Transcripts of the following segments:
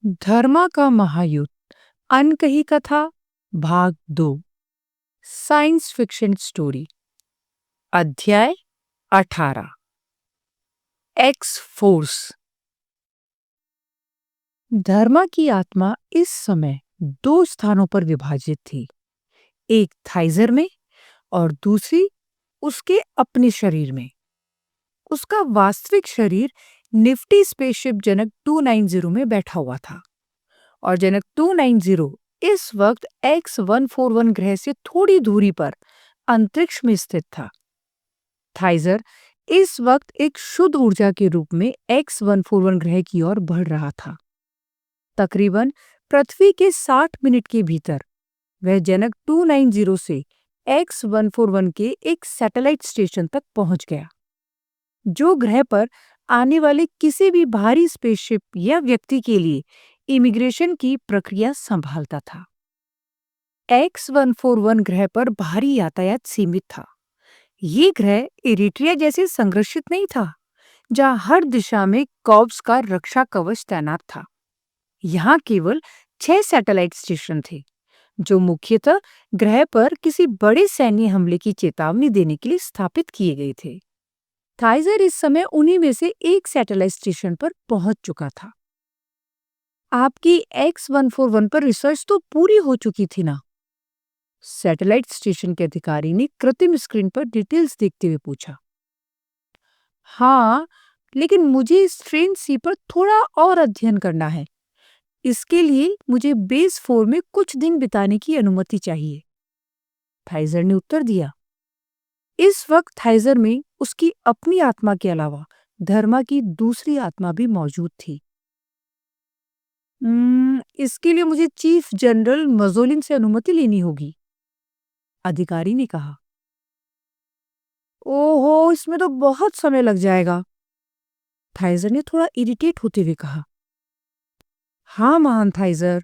धर्मा का महायुद्ध अनकही कथा भाग 2 साइंस फिक्शन स्टोरी अध्याय 18 एक्स फोर्स। धर्मा की आत्मा इस समय दो स्थानों पर विभाजित थी, एक थाइजर में और दूसरी उसके अपने शरीर में। उसका वास्तविक शरीर निफ्टी स्पेसशिप जनक 290 में बैठा हुआ था और जनक 290 इस वक्त X141 ग्रह से थोड़ी दूरी पर अंतरिक्ष में स्थित था। थाइजर इस वक्त एक शुद्ध ऊर्जा के रूप में X141 ग्रह की ओर बढ़ रहा था। तकरीबन पृथ्वी के 60 मिनट के भीतर वह जनक 290 से X141 के एक सैटेलाइट स्टेशन तक पहुंच गया, जो ग्रह पर आने वाले किसी भी भारी स्पेसशिप या व्यक्ति के लिए इमिग्रेशन की प्रक्रिया संभालता था। X141 ग्रह पर भारी यातायात सीमित था। ये ग्रह इरिट्रिया जैसे संरक्षित नहीं था, जहां हर दिशा में कॉर्प्स का रक्षा कवच तैनात था। यहाँ केवल 6 सैटेलाइट स्टेशन थे, जो मुख्यतः ग्रह पर किसी बड़े सैन्य हमले की चेतावनी देने के लिए स्थापित किए गए थे। थाइजर इस समय उन्हीं में से एक सैटेलाइट स्टेशन पर पहुंच चुका था। आपकी X141 पर रिसर्च तो पूरी हो चुकी थी ना? सैटेलाइट स्टेशन के अधिकारी ने कृत्रिम स्क्रीन पर डिटेल्स देखते हुए पूछा। हाँ, लेकिन मुझे स्ट्रेन सी पर थोड़ा और अध्ययन करना है। इसके लिए मुझे बेस 4 में कुछ दिन बिताने की अनुमति चाहिए, थाइजर ने उत्तर दिया। इस वक्त थाइजर में उसकी अपनी आत्मा के अलावा धर्मा की दूसरी आत्मा भी मौजूद थी। इसके लिए मुझे चीफ जनरल मजोलिन से अनुमति लेनी होगी, अधिकारी ने कहा। ओहो, इसमें तो बहुत समय लग जाएगा, थाइजर ने थोड़ा इरिटेट होते हुए कहा। हाँ महान थाइजर,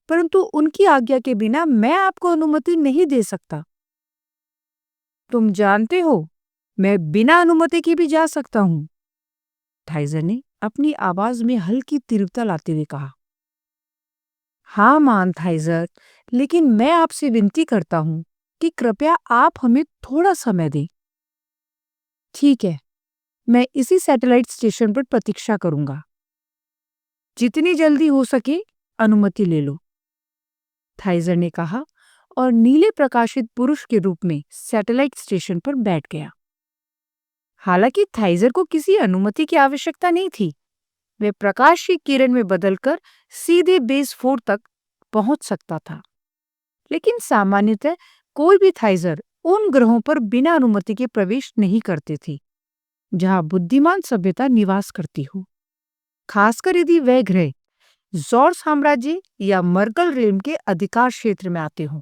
परंतु उनकी आज्ञा के बिना मैं आपको अनुमति नहीं दे सकता। तुम जानते हो, मैं बिना अनुमति के भी जा सकता हूं, थाइजर ने अपनी आवाज में हल्की तीव्रता लाते हुए कहा। हाँ महान थाइजर, लेकिन मैं आपसे विनती करता हूं कि कृपया आप हमें थोड़ा समय दें। ठीक है, मैं इसी सैटेलाइट स्टेशन पर प्रतीक्षा करूंगा। जितनी जल्दी हो सके अनुमति ले लो, थाइजर ने कहा और नीले प्रकाशित पुरुष के रूप में सैटेलाइट स्टेशन पर बैठ गया। हालांकि थाइजर को किसी अनुमति की आवश्यकता नहीं थी। वह प्रकाश की किरण में बदलकर सीधे बेस 4 तक पहुंच सकता था। लेकिन सामान्यतः कोई भी थाइजर उन ग्रहों पर बिना अनुमति के प्रवेश नहीं करते थे जहां बुद्धिमान सभ्यता निवास करती हो, खासकर यदि वह ग्रह जौर साम्राज्य या मर्कल रेलम के अधिकार क्षेत्र में आते हों।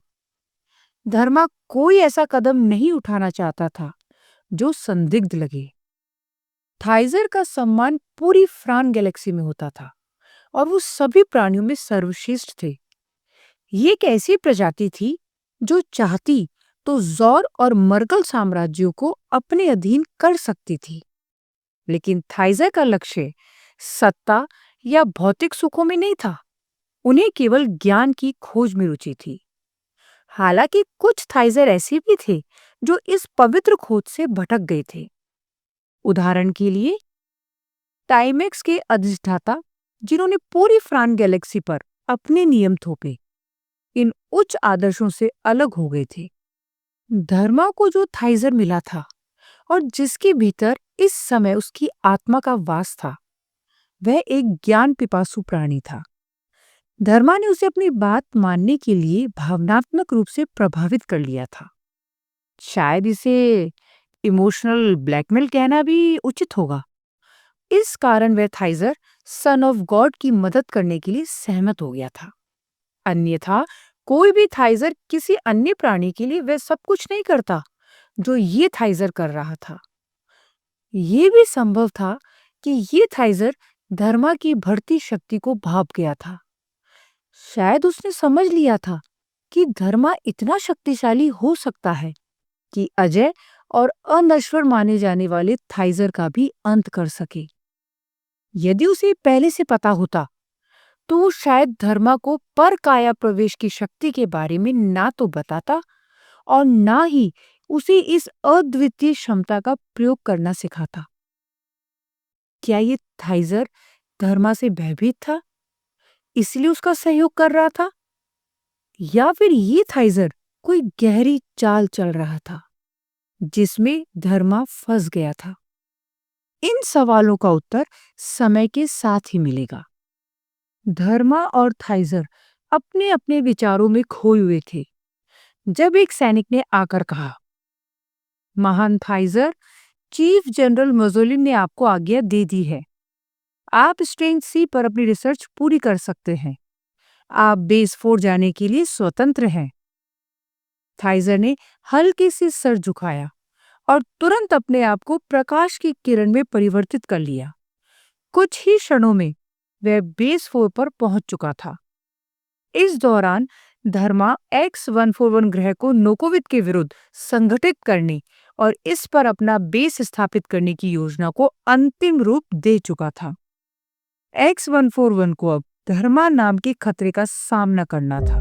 धर्मा कोई ऐसा कदम नहीं उठाना चाहता था जो संदिग्ध लगे। थाइजर का सम्मान पूरी फ्रान गैलेक्सी में होता था और वो सभी प्राणियों में सर्वश्रेष्ठ थे। ये एक ऐसी प्रजाति थी जो चाहती तो जौर और मर्कल साम्राज्यों को अपने अधीन कर सकती थी। लेकिन थाइजर का लक्ष्य सत्ता या भौतिक सुखों में नहीं था। उन्हें केवल ज्ञान की खोज में रुचि थी। हालांकि कुछ थाइजर ऐसे भी थे जो इस पवित्र खोज से भटक गए थे। उदाहरण के लिए टाइमेक्स के अधिष्ठाता, जिन्होंने पूरी फ्रान गैलेक्सी पर अपने नियम थोपे, इन उच्च आदर्शों से अलग हो गए थे। धर्मा को जो थाइजर मिला था और जिसके भीतर इस समय उसकी आत्मा का वास था, वह एक ज्ञान पिपासु प्राणी था। धर्मा ने उसे अपनी बात मानने के लिए भावनात्मक रूप से प्रभावित कर लिया था। शायद इसे इमोशनल ब्लैकमेल कहना भी उचित होगा। इस कारण वह थाइजर सन ऑफ गॉड की मदद करने के लिए सहमत हो गया था। अन्यथा कोई भी थाइजर किसी अन्य प्राणी के लिए वह सब कुछ नहीं करता जो ये थाइजर कर रहा था। ये भी संभव था कि ये थाइजर धर्मा की बढ़ती शक्ति को भाप गया था। शायद उसने समझ लिया था कि धर्मा इतना शक्तिशाली हो सकता है कि अजय और अनश्वर माने जाने वाले थाइजर का भी अंत कर सके। यदि उसे पहले से पता होता तो शायद धर्मा को पर काया प्रवेश की शक्ति के बारे में ना तो बताता और ना ही उसे इस अद्वितीय क्षमता का प्रयोग करना सिखाता। क्या ये थाइजर धर्मा से भयभीत था, इसलिए उसका सहयोग कर रहा था, या फिर ये थाइजर कोई गहरी चाल चल रहा था जिसमें धर्मा फंस गया था? इन सवालों का उत्तर समय के साथ ही मिलेगा। धर्मा और थाइजर अपने अपने विचारों में खोए हुए थे जब एक सैनिक ने आकर कहा, महान थाइजर, चीफ जनरल मजोलिन ने आपको आज्ञा दे दी है। आप स्ट्रेंज सी पर अपनी रिसर्च पूरी कर सकते हैं। आप बेस 4 जाने के लिए स्वतंत्र हैं। थाइजर ने हल्के से सर झुकाया और तुरंत अपने आप को प्रकाश की किरण में परिवर्तित कर लिया। कुछ ही क्षणों में वह बेस 4 पर पहुंच चुका था। इस दौरान धर्मा X-141 ग्रह को नोकोविद के विरुद्ध संगठित करने और इस पर अपना बेस स्थापित करने की योजना को अंतिम रूप दे चुका था। X-141 को अब धर्मा नाम के खतरे का सामना करना था।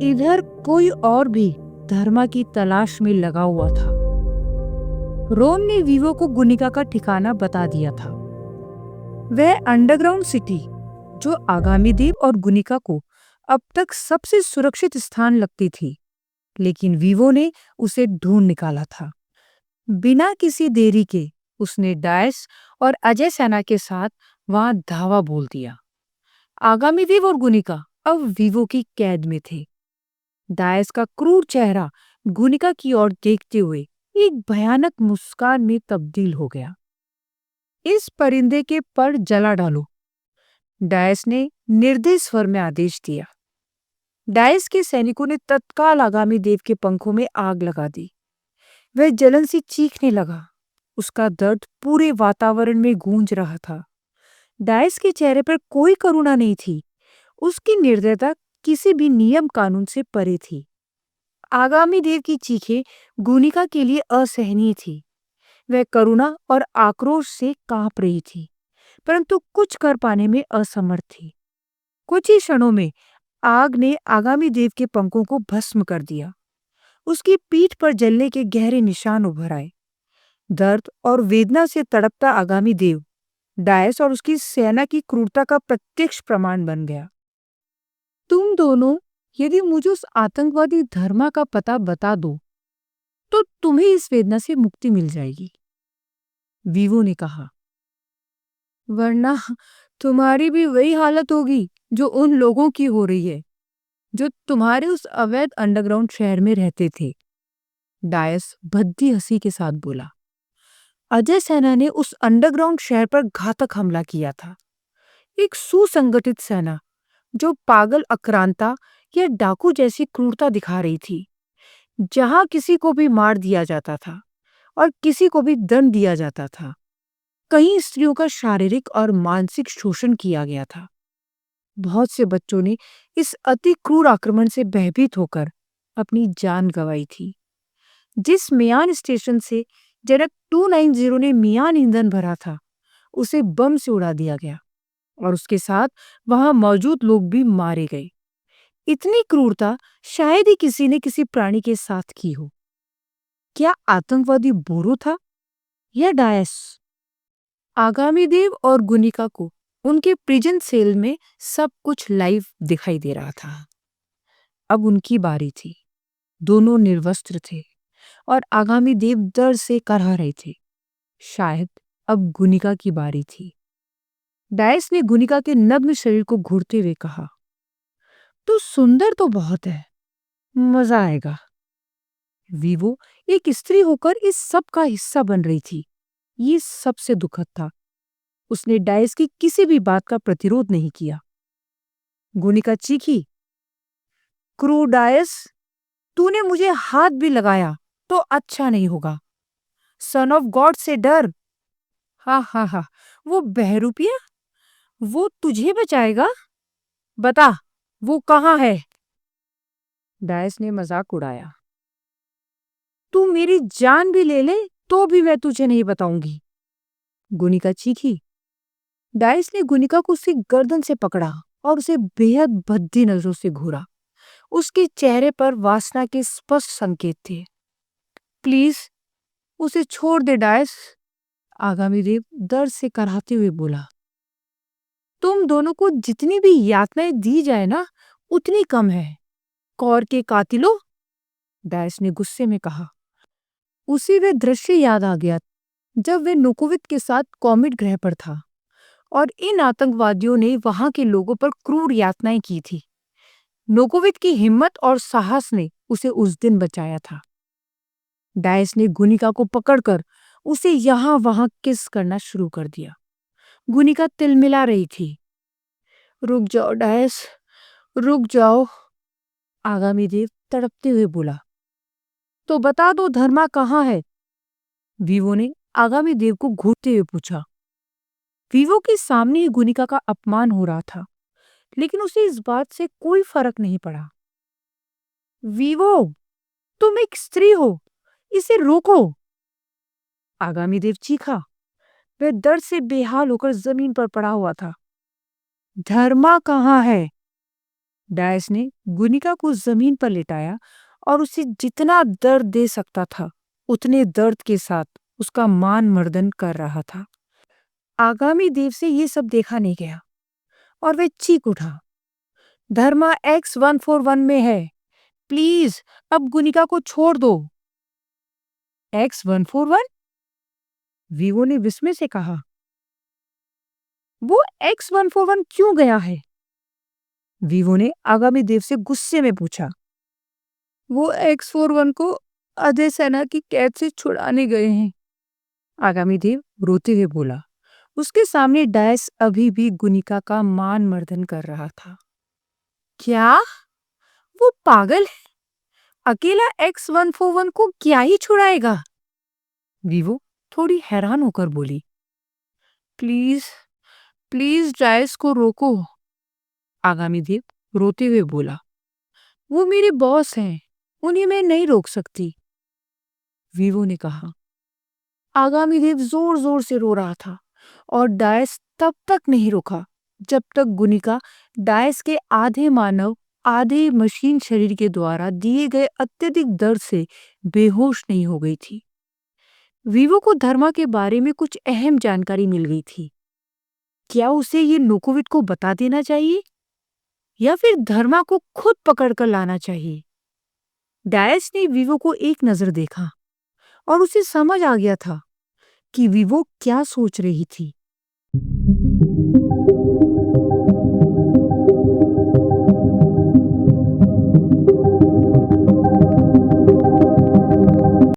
इधर कोई और भी धर्मा की तलाश में लगा हुआ था। रोम ने वीवो को गुनिका का ठिकाना बता दिया था। वह अंडरग्राउंड सिटी, जो आगामी देव और गुनिका को अब तक सबसे सुरक्षित स्थान लगती थी, लेकिन वीवो ने उसे ढूंढ निकाला था। बिना किसी देरी के उसने डायस और अजय सेना के साथ वहां धावा बोल दिया। आगामी देव और गुनिका अब वीवो की कैद में थे। डायस का क्रूर चेहरा गुनिका की ओर देखते हुए एक भयानक मुस्कान में तब्दील हो गया। इस परिंदे के पर जला डालो, डायस ने निर्दयी स्वर में आदेश दिया। डायस के सैनिकों ने तत्काल आगामी देव के पंखों में आग लगा दी। वह जलन से चीखने लगा। उसका दर्द पूरे वातावरण में गूंज रहा था। डायस के चेहरे पर कोई करुणा नहीं थी। उसकी निर्दयता किसी भी नियम कानून से परे थी। आगामी देव की चीखें गुनिका के लिए असहनीय थी। वह करुणा और आक्रोश से कांप रही थी, परंतु कुछ कर पाने में असमर्थ थी। कुछ ही क्षणों में आग ने आगामी देव के पंखों को भस्म कर दिया। उसकी पीठ पर जलने के गहरे निशान उभर आए। दर्द और वेदना से तड़पता आगामी देव डायस और उसकी सेना की क्रूरता का प्रत्यक्ष प्रमाण बन गया। तुम दोनों यदि मुझे उस आतंकवादी धर्मा का पता बता दो तो तुम्हें इस वेदना से मुक्ति मिल जाएगी, वीवो ने कहा। वरना तुम्हारी भी वही हालत होगी जो उन लोगों की हो रही है जो तुम्हारे उस अवैध अंडरग्राउंड शहर में रहते थे, डायस भद्दी हंसी के साथ बोला। अजय सेना ने उस अंडरग्राउंड शहर पर घातक हमला किया था। एक सुसंगठित सेना जो पागल आक्रांता या डाकू जैसी क्रूरता दिखा रही थी, जहां किसी को भी मार दिया जाता था और किसी को भी दंड दिया जाता था। कई स्त्रियों का शारीरिक और मानसिक शोषण किया गया था। बहुत से बच्चों ने इस अति क्रूर आक्रमण से भयभीत होकर अपनी जान गंवाई थी। जिस मियान स्टेशन से जनक 290 ने मियान ईंधन भरा था, उसे बम से उड़ा दिया गया और उसके साथ वहां मौजूद लोग भी मारे गए। इतनी क्रूरता शायद ही किसी ने किसी प्राणी के साथ की हो। क्या आतंकवादी बोरो था या डायस? आगामी देव और गुनिका को उनके प्रिजन सेल में सब कुछ लाइव दिखाई दे रहा था। अब उनकी बारी थी। दोनों निर्वस्त्र थे और आगामी देव दर्द से करह रहे थे। शायद अब गुनिका की बारी थी। डायस ने गुनिका के नग्न शरीर को घूरते हुए कहा, तू सुंदर तो बहुत है, मजा आएगा। वीवो एक स्त्री होकर इस सब का हिस्सा बन रही थी। ये सबसे दुखद था। उसने डायस की किसी भी बात का प्रतिरोध नहीं किया। गुनिका चीखी, क्रू डायस, तूने मुझे हाथ भी लगाया तो अच्छा नहीं होगा। सन ऑफ गॉड से डर। हा हा हा, वो बहरूपिया, वो तुझे बचाएगा? बता, वो कहाँ है? डायस ने मजाक उड़ाया। तू मेरी जान भी ले ले तो भी मैं तुझे नहीं बताऊंगी। गुनिका चीखी, डाइस ने गुनिका को उसकी गर्दन से पकड़ा और उसे बेहद भद्दी नजरों से घूरा। उसके चेहरे पर वासना के स्पष्ट संकेत थे। प्लीज उसे छोड़ दे डाइस, आगामी देव दर्द से कराहते हुए बोला। तुम दोनों को जितनी भी यातनाएं दी जाए ना, उतनी कम है। कौर के कातिलों, डाइस ने गुस्से में कहा। उसी वे दृश्य याद आ गया जब वे नुकोवित के साथ कॉमेट ग्रह पर था और इन आतंकवादियों ने वहां के लोगों पर क्रूर यातनाएं की थी। नोकोवित की हिम्मत और साहस ने उसे उस दिन बचाया था। डाइस ने गुनिका को पकड़कर उसे यहां वहां किस करना शुरू कर दिया। गुनिका तिलमिला रही थी। रुक जाओ डाइस, रुक जाओ, आगामी देव तड़पते हुए बोला। तो बता दो धर्मा कहाँ है? वीवो ने आगामी देव को घूरते हुए पूछा। वीवो के सामने ही गुनिका का अपमान हो रहा था, लेकिन उसे इस बात से कोई फर्क नहीं पड़ा। वीवो, तुम एक स्त्री हो, इसे रोको, आगामी देव चीखा। वह दर्द से बेहाल होकर जमीन पर पड़ा हुआ था। धर्मा कहाँ है? डायस ने गुनिका को जमीन पर लिटाया और उसे जितना दर्द दे सकता था उतने दर्द के साथ उसका मान मर्दन कर रहा था। आगामी देव से ये सब देखा नहीं गया और वह चीख उठा। धर्मा X141 में है, प्लीज अब गुनिका को छोड़ दो। X141? वीवो ने विस्मय से कहा। वो X141 क्यों गया है? वीवो ने आगामी देव से गुस्से में पूछा। वो X41 को अजय सेना की कैद से छुड़ाने गए हैं, आगामी देव रोते हुए बोला। उसके सामने डायस अभी भी गुनिका का मान मर्दन कर रहा था। क्या वो पागल है? अकेला X141 को क्या ही छुड़ाएगा? वीवो थोड़ी हैरान होकर बोली। प्लीज प्लीज डायस को रोको, आगामी देव रोते हुए बोला। वो मेरे बॉस हैं, उन्हें मैं नहीं रोक सकती, वीवो ने कहा। आगामी देव जोर जोर से रो रहा था और डायस तब तक नहीं रुका जब तक गुनिका डायस के आधे मानव आधे मशीन शरीर के द्वारा दिए गए अत्यधिक दर्द से बेहोश नहीं हो गई थी। वीवो को धर्मा के बारे में कुछ अहम जानकारी मिल गई थी। क्या उसे ये नोकोविट को बता देना चाहिए या फिर धर्मा को खुद पकड़कर लाना चाहिए? डायस ने वीवो को एक नजर देखा और उसे समझ आ गया था कि वीवो क्या सोच रही थी।